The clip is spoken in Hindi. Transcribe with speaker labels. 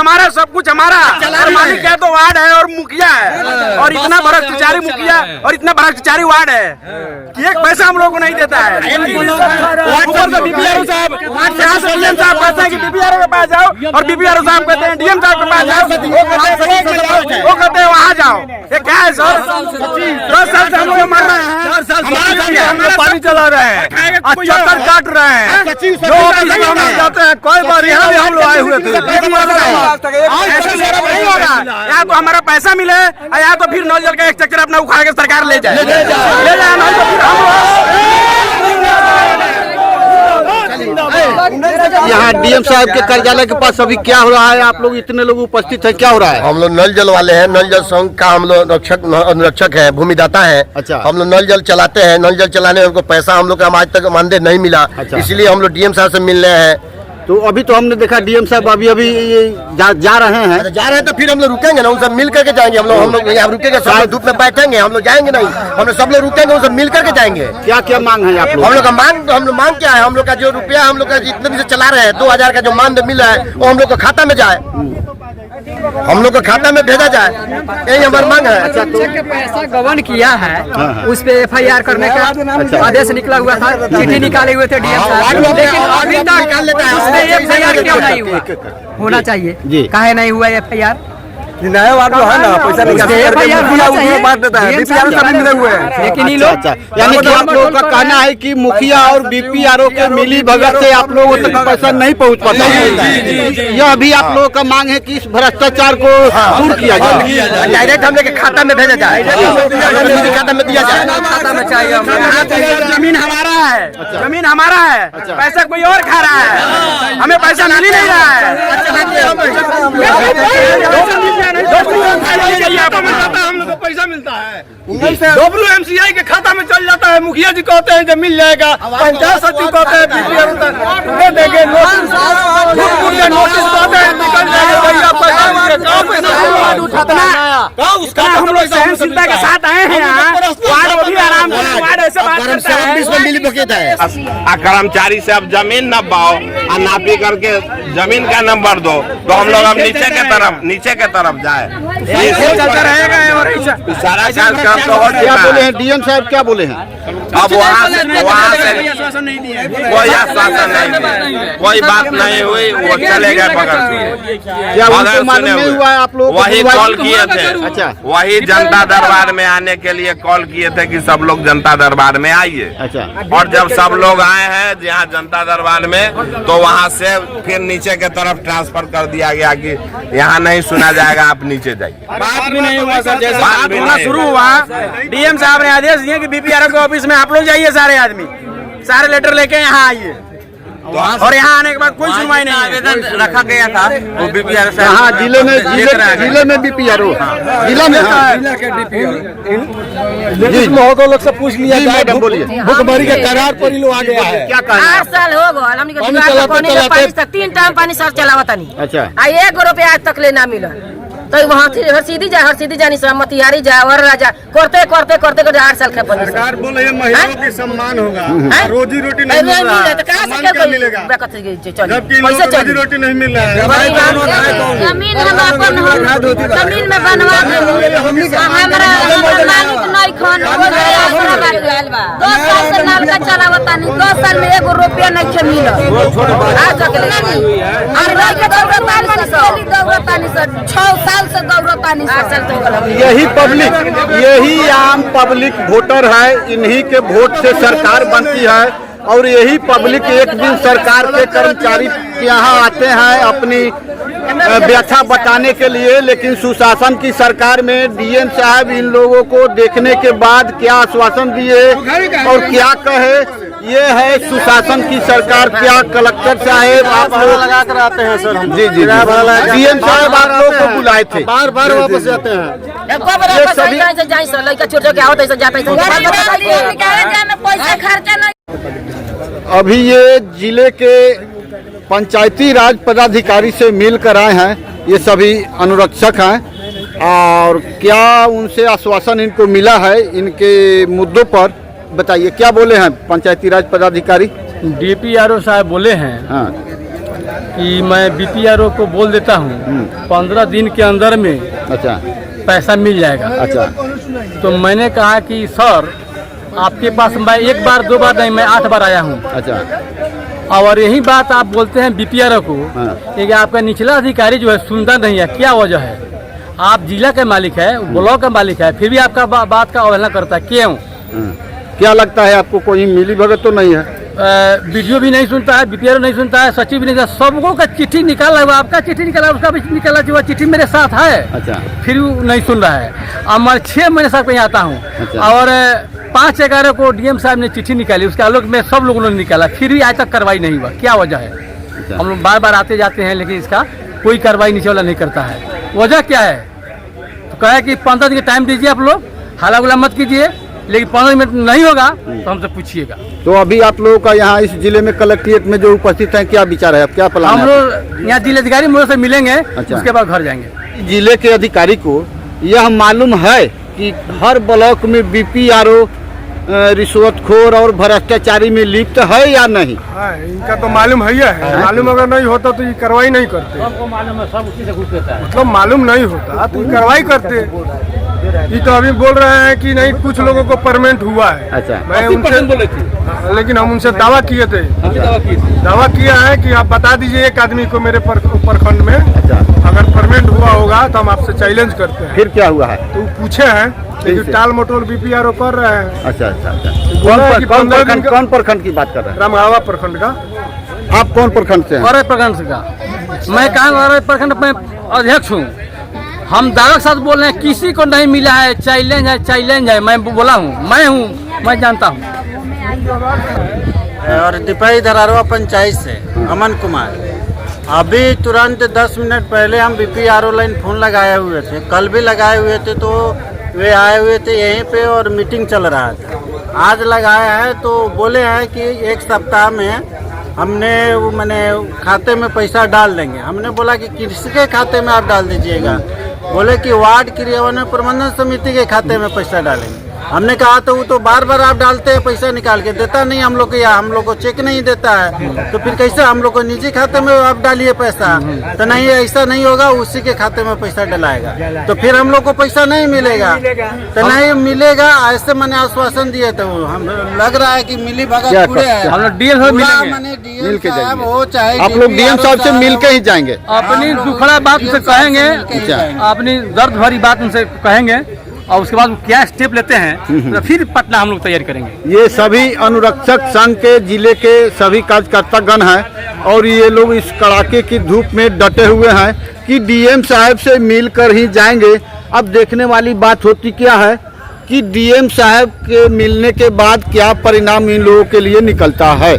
Speaker 1: हमारा, सब कुछ हमारा, और मालिक है तो वार्ड है और मुखिया है, और इतना भ्रष्टाचारी मुखिया और इतना भ्रष्टाचारी वार्ड है कि एक पैसा हम लोग को नहीं देता है। बीपीआरओ साहब कहते हैं कि बीपीआरओ के पास जाओ, और बीपीआरओ साहब कहते हैं डीएम साहब के पास जाओ, वो कहते हैं वहाँ जाओ। ये क्या है सर? 10 साल से हम लोग मर रहे हैं, हमारा पानी चला रहे हैं, चक्कर काट रहे हैं, जो जाते हैं। कोई बार यहाँ भी हम लोग आए हुए थे। ऐसा नहीं होगा, या तो हमारा पैसा मिले या तो फिर नल जल का एक चक्कर अपना उखाड़ के सरकार ले जाए, ले जाए नहीं तो फिर
Speaker 2: यहाँ डीएम साहब के कार्यालय के पास अभी क्या हो रहा है? आप लोग इतने लोग उपस्थित हैं, क्या हो रहा है?
Speaker 3: हम लोग नल जल वाले हैं, नल जल संघ का हम लोग अनुरक्षक है, भूमिदाता है।
Speaker 2: अच्छा।
Speaker 3: हम लोग नल जल चलाते हैं, नल जल चलाने में हमको पैसा हम लोग का आज तक मानदेय नहीं मिला।
Speaker 2: अच्छा।
Speaker 3: इसलिए हम लोग डीएम साहब से मिल रहे हैं।
Speaker 2: तो अभी तो हमने देखा डीएम साहब अभी जा रहे हैं।
Speaker 3: जा रहे हैं तो फिर हम लोग रुकेंगे ना, उन सब मिल करके जाएंगे। हम लोग यहाँ रुकेंगे, सब लोग धूप में बैठेंगे, हम लोग जाएंगे नहीं, हम लोग सब लोग रुकेंगे, उन सब मिल करके जाएंगे।
Speaker 2: क्या क्या मांग है आप लोग?
Speaker 3: हम लोग का मांग क्या है? हम लोग का जो रुपया हम लोग का जितने दिन से चला रहे हैं 2000 का जो मानदेय मिला है वो हम लोग को खाता में जाए, हम लोग को खाता में भेजा जाए, यही हमारी मांग है।
Speaker 4: अच्छा, तो पैसा गबन किया है, उस पे FIR करने का आदेश निकला हुआ था, चिट्ठी निकाले हुए थे डीएम साहब, लेकिन अभी तक उस पे FIR क्यों नहीं हुआ? होना चाहिए, काहे नहीं हुआ FIR?
Speaker 1: नया वार्ड जो है ना, पैसा निकाल देता है, बीपीआरओ सब मिले हुए हैं।
Speaker 4: लेकिन ये लोग
Speaker 2: यानी कि आप लोगों का कहना है कि मुखिया और बीपीआरओ के मिली भगत से आप लोगों तक पैसा नहीं पहुंच पाता है। यह भी आप लोगों का मांग है कि इस भ्रष्टाचार को दूर किया जाए,
Speaker 3: डायरेक्ट हम लोग के खाता में भेजा जाए, खाता में दिया जाए।
Speaker 1: खाता में चाहिए। जमीन हमारा है, जमीन हमारा है, पैसा कोई और खा रहा है, हमें पैसा मिल नहीं रहा है। हम लोग को पैसा मिलता है, WMCI के खाता में चल जाता है। मुखिया जी कहते हैं जब मिल जाएगा, पंचायत सचिव कहते हैं बीपीआरओ दे देंगे, नोटिस कहते हैं निकल जाएगा पैसा। उसका हम लोग सहनशीलता के साथ आए हैं यहाँ, वार्ड भी आराम से वार्ड ऐसे बात करता है।
Speaker 5: कर्मचारी से अब जमीन न पाओ और नापी करके जमीन का नंबर दो, तो हम लोग अब नीचे के तरफ जाए,
Speaker 1: चलता रहेगा। और
Speaker 5: सारा कार्यक्रम तो हो
Speaker 2: क्या बोले हैं डीएम साहब? क्या बोले हैं?
Speaker 5: अब वहाँ से कोई आश्वासन नहीं दिया, कोई बात नहीं हुई, वो चले गए बगल से।
Speaker 2: क्या उनको मालूम नहीं हुआ है आप लोग?
Speaker 5: वही कॉल किए थे।
Speaker 2: अच्छा।
Speaker 5: वही जनता दरबार में आने के लिए कॉल किए थे कि सब लोग जनता दरबार में आइए।
Speaker 2: अच्छा।
Speaker 5: और जब सब लोग आए हैं यहाँ जनता दरबार में, तो वहाँ से फिर नीचे के तरफ ट्रांसफर कर दिया गया कि यहाँ नहीं सुना जाएगा, आप नीचे जाइए।
Speaker 1: बात भी नहीं हुआ सर, जैसे बात होना शुरू हुआ, डीएम साहब ने आदेश दिए कि बीपीआरओ के ऑफिस में आप लोग जाइए, सारे आदमी सारे लेटर लेके यहाँ आइए, और यहाँ आने के बाद कोई सुनवाई नहीं। आवेदन रखा गया था वो बीपीआरओ से,
Speaker 2: हाँ जिले में बीपीआरओ, जिला में
Speaker 1: महोदय लोग से पूछ लिया जाए।
Speaker 2: मैडम बोलिए।
Speaker 1: भुखमरी के करार पर ही लोग आ गया है।
Speaker 2: क्या कहना है?
Speaker 6: 8 साल हो गए, 3 टाइम पानी सर चलावता नहीं।
Speaker 2: अच्छा।
Speaker 6: 1 रुपया आज तक ले ना मिला, तो वहाँ हर सीधी जानी मोतिहारी जा और राजा करते 8 साल का पानी।
Speaker 1: सरकार बोले महिलाओं के सम्मान होगा, रोजी रोटी नहीं मिल रहा है,
Speaker 6: कहाँ मिलेगा?
Speaker 1: जबकि रोजी रोटी नहीं मिल रहा है।
Speaker 6: जमीन हम अपन जमीन में बनवा देंगे, हमारा मालिक नहीं खान 2 साल से नल का चलावता नहीं, 2 साल में 1 रुपया नहीं मिला आज तक। और 6 साल से दौड़ता नहीं।
Speaker 2: यही आम पब्लिक वोटर है, इन्हीं के वोट से सरकार बनती है, और यही पब्लिक एक दिन सरकार के कर्मचारी के यहाँ आते हैं अपनी व्यथा बताने के लिए। लेकिन सुशासन की सरकार में डीएम साहब इन लोगों को देखने के बाद क्या आश्वासन दिए और क्या कहे, ये है सुशासन की सरकार। क्या कलेक्टर साहब आप लोग
Speaker 1: लगा कर आते हैं सर?
Speaker 2: जी डीएम साहब आप लोग को बुलाए थे,
Speaker 1: बार वापस जाते हैं।
Speaker 2: अभी ये जिले के पंचायती राज पदाधिकारी से मिलकर आए हैं, ये सभी अनुरक्षक हैं, और क्या उनसे आश्वासन इनको मिला है इनके मुद्दों पर? बताइए क्या बोले हैं पंचायती राज पदाधिकारी?
Speaker 7: डीपीआरओ साहब बोले हैं
Speaker 2: हाँ
Speaker 7: कि मैं बीपीआरओ को बोल देता हूँ 15 दिन के अंदर में
Speaker 2: अच्छा
Speaker 7: पैसा मिल जाएगा।
Speaker 2: अच्छा
Speaker 7: तो मैंने कहा कि सर आपके पास मैं एक बार 2 बार नहीं, मैं 8 बार आया हूँ।
Speaker 2: अच्छा
Speaker 7: और यही बात आप बोलते हैं बीपीआरओ को
Speaker 2: हाँ।
Speaker 7: कि आपका निचला अधिकारी जो है सुनता नहीं है, क्या वजह है? आप जिला के मालिक है, ब्लॉक का मालिक है, फिर भी आपका बात का अवहेलना करता है, क्यों?
Speaker 2: क्या लगता है आपको कोई मिली भगत तो नहीं है?
Speaker 7: वीडियो भी नहीं सुनता है, बीपीआरओ नहीं सुनता है, सचिव भी नहीं सुनता, सबको का चिट्ठी निकाला हुआ, आपका चिट्ठी निकाला, उसका भी निकाला, जो चिट्ठी मेरे साथ है।
Speaker 2: अच्छा
Speaker 7: फिर वो नहीं सुन रहा है। अब मैं 6 महीने से कहीं आता हूँ।
Speaker 2: अच्छा।
Speaker 7: और 5/11 को डीएम साहब ने चिट्ठी निकाली, उसके आलोक में सब लोगों ने निकाला, फिर भी आज तक कार्रवाई नहीं हुआ, क्या वजह है?
Speaker 2: अच्छा।
Speaker 7: हम लोग बार बार आते जाते हैं, लेकिन इसका कोई कार्रवाई नीचे वाला नहीं करता है, वजह क्या है? तो कहा कि 15 दिन का टाइम दीजिए, आप लोग हाला गुला मत कीजिए, लेकिन 15 मिनट नहीं होगा तो हमसे पूछिएगा।
Speaker 2: तो अभी आप लोगों का यहाँ इस जिले में कलेक्ट्रेट में जो उपस्थित हैं, क्या विचार है, अब क्या प्लान
Speaker 7: हम
Speaker 2: है?
Speaker 7: लोग यहाँ जिलाधिकारी मोड़ से मिलेंगे।
Speaker 2: अच्छा।
Speaker 7: उसके बाद घर जाएंगे।
Speaker 2: जिले के अधिकारी को यह मालूम है कि हर ब्लॉक में बीपीआरओ रिश्वतखोर और भ्रष्टाचारी में लिप्त है या नहीं?
Speaker 8: हाँ, इनका तो मालूम है। मालूम अगर नहीं होता तो ये कार्रवाई नहीं करते।
Speaker 7: सबको मालूम है, सब उसी से घुस लेता है।
Speaker 8: मतलब मालूम नहीं होता तो ये कार्रवाई करते। ये तो अभी बोल रहे हैं कि नहीं, कुछ लोगों को परमानेंट हुआ है।
Speaker 2: अच्छा।
Speaker 8: मैं उनसे
Speaker 7: बोले थे,
Speaker 8: लेकिन हम उनसे दावा किए थे। दावा किया है कि आप बता दीजिए एक आदमी को मेरे प्रखंड में,
Speaker 2: अच्छा।
Speaker 8: अगर परमानेंट हुआ होगा तो हम आपसे चैलेंज करते हैं।
Speaker 2: फिर क्या हुआ है?
Speaker 8: तो पूछे हैं लेकिन टाल मटोल बीपीआरओ कर रहे हैं।
Speaker 2: अच्छा अच्छा अच्छा।
Speaker 8: बोला है कि 15 दिन का-
Speaker 2: कौन प्रखंड की बात कर रहे हैं?
Speaker 8: रामगावा प्रखंड का।
Speaker 2: आप कौन प्रखंड से हैं?
Speaker 7: और प्रखंड का मैं कहा, और प्रखंड में अध्यक्ष हूँ। हम दावा के साथ बोल रहे हैं, किसी को नहीं मिला है, चैलेंज है, चैलेंज है। मैं बोला हूँ, मैं जानता हूँ।
Speaker 9: और दिपाई धरारवा पंचायत से अमन कुमार। अभी तुरंत 10 मिनट पहले हम बीपीआरओ लाइन फोन लगाए हुए थे, कल भी लगाए हुए थे, तो वे आए हुए थे यहीं पे और मीटिंग चल रहा था। आज लगाया है तो बोले हैं कि 1 सप्ताह में हमने मैंने खाते में पैसा डाल देंगे। हमने बोला कि किसके खाते में आप डाल दीजिएगा? बोले कि वार्ड क्रियान्वयन प्रबंधन समिति के खाते में पैसा डालेंगे। हमने कहा तो वो तो बार बार आप डालते हैं, पैसा निकाल के देता नहीं हम लोग को, या हम लोग को चेक नहीं देता है, तो फिर कैसे हम लोग को निजी खाते में आप डालिए पैसा? तो नहीं, ऐसा नहीं होगा, उसी के खाते में पैसा डलाएगा, तो फिर हम लोग को पैसा नहीं मिलेगा। तो नहीं मिलेगा, ऐसे मैंने आश्वासन दिए थे। हम लग रहा है कि मिली भगत पूरे है।
Speaker 7: हम लोग डीएम साहब मिलेंगे,
Speaker 2: मिल के
Speaker 9: साहब
Speaker 2: जाएंगे।
Speaker 9: हो चाहे
Speaker 2: आप लोग डीएम साहब से मिल के ही जाएंगे?
Speaker 7: अपनी दुखड़ा बात उनसे कहेंगे, अपनी दर्द भरी बात उनसे कहेंगे, और उसके बाद वो क्या स्टेप लेते हैं तो फिर पटना हम लोग तैयारी करेंगे।
Speaker 2: ये सभी अनुरक्षक संघ के जिले के सभी कार्यकर्तागण हैं और ये लोग इस कड़ाके की धूप में डटे हुए हैं कि डीएम साहब से मिलकर ही जाएंगे। अब देखने वाली बात होती क्या है कि डीएम साहब के मिलने के बाद क्या परिणाम इन लोगों के लिए निकलता है।